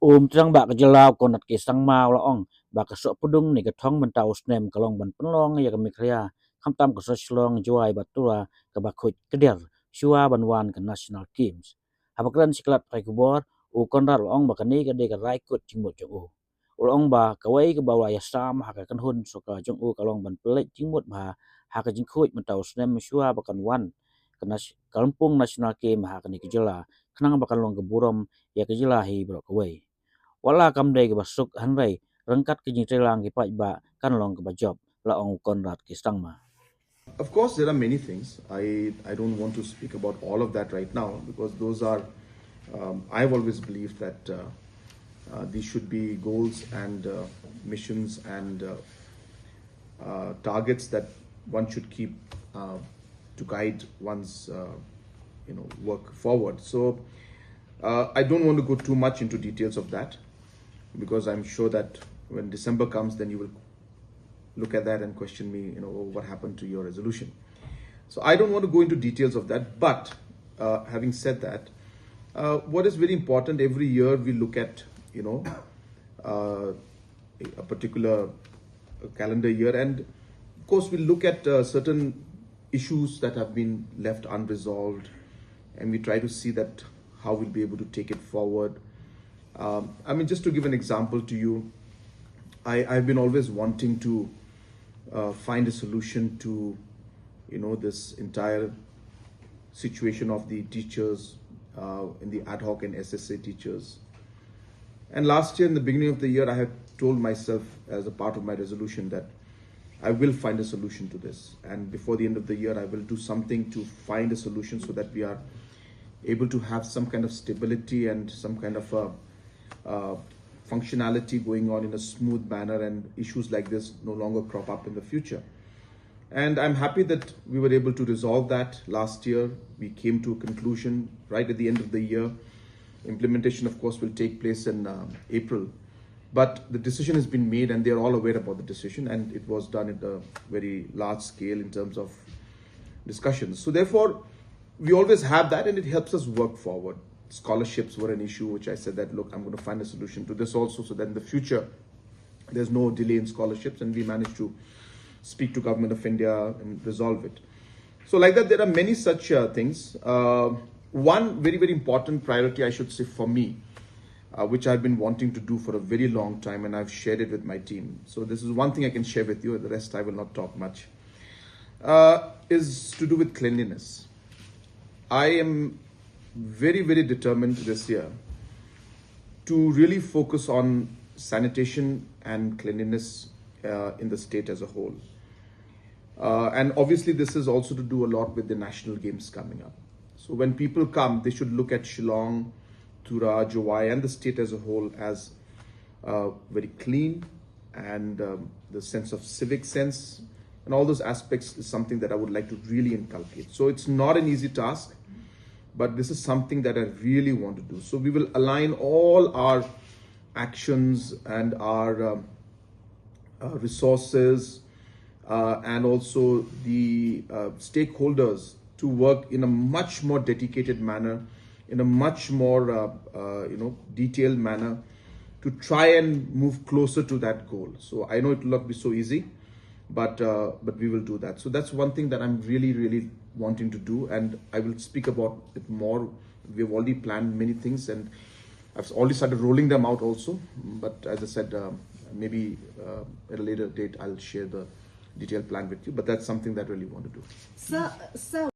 Trang bak jelaw Conrad ke sang mau laong bak Sohpdung ni thong Mynta Snem kalong ban penlong ya kemikria kamtam ke soslong juai batura ke bakut keder shua banwan ke national teams. Habakran siklat rai kubor Conrad laong bakani ke de ke rai kut jingmut jong ulong ba kawai ke bawah ya sam haka kan hun soka jong kalong ban pelik jingmut ba haka Jingkhuid Mynta Snem shua bakan wan ke kampung national game haka ni kejela kenang bakan long ke burom ya kejela hi bro kawai. Wala kam dai ke basuk hanrei rengkat ke jingtelang ke ba kan long ke bajob la ong Conrad ke stangma. Of course, there are many things. I don't want to speak about all of that right now because those are, I've always believed that these should be goals and missions and targets that one should keep to guide one's work forward. So I don't want to go too much into details of that because I'm sure that when December comes, then you will look at that and question me, what happened to your resolution. So I don't want to go into details of that. But having said that, what is very important, every year we look at, a particular calendar year. And of course, we look at certain issues that have been left unresolved. And we try to see that how we'll be able to take it forward. Just to give an example to you, I've been always wanting to find a solution to, this entire situation of the teachers in the ad hoc and SSA teachers. And last year, in the beginning of the year, I had told myself as a part of my resolution that I will find a solution to this. And before the end of the year, I will do something to find a solution so that we are able to have some kind of stability and some kind of functionality going on in a smooth manner, and issues like this no longer crop up in the future. And I'm happy that we were able to resolve that last year. We came to a conclusion right at the end of the year. Implementation, of course, will take place in April. But the decision has been made and they're all aware about the decision, and it was done at a very large scale in terms of discussions. So therefore, we always have that and it helps us work forward. Scholarships were an issue, which I said that, look, I'm going to find a solution to this also, so that in the future, there's no delay in scholarships, and we managed to speak to Government of India and resolve it. So like that, there are many such things. One very, very important priority, I should say, for me, which I've been wanting to do for a very long time, and I've shared it with my team. So this is one thing I can share with you, the rest I will not talk much, is to do with cleanliness. I am very, very determined this year to really focus on sanitation and cleanliness in the state as a whole. And obviously, this is also to do a lot with the national games coming up. So when people come, they should look at Shillong, Tura, Jowai, and the state as a whole as very clean, and the sense of civic sense and all those aspects is something that I would like to really inculcate. So it's not an easy task, but this is something that I really want to do. So we will align all our actions and our resources and also the stakeholders to work in a much more dedicated manner, in a much more detailed manner, to try and move closer to that goal. So I know it will not be so easy, but we will do that. So that's one thing that I'm really, really wanting to do, and I will speak about it more. We have already planned many things, and I've already started rolling them out also. But as I said, maybe at a later date, I'll share the detailed plan with you. But that's something that I really want to do. So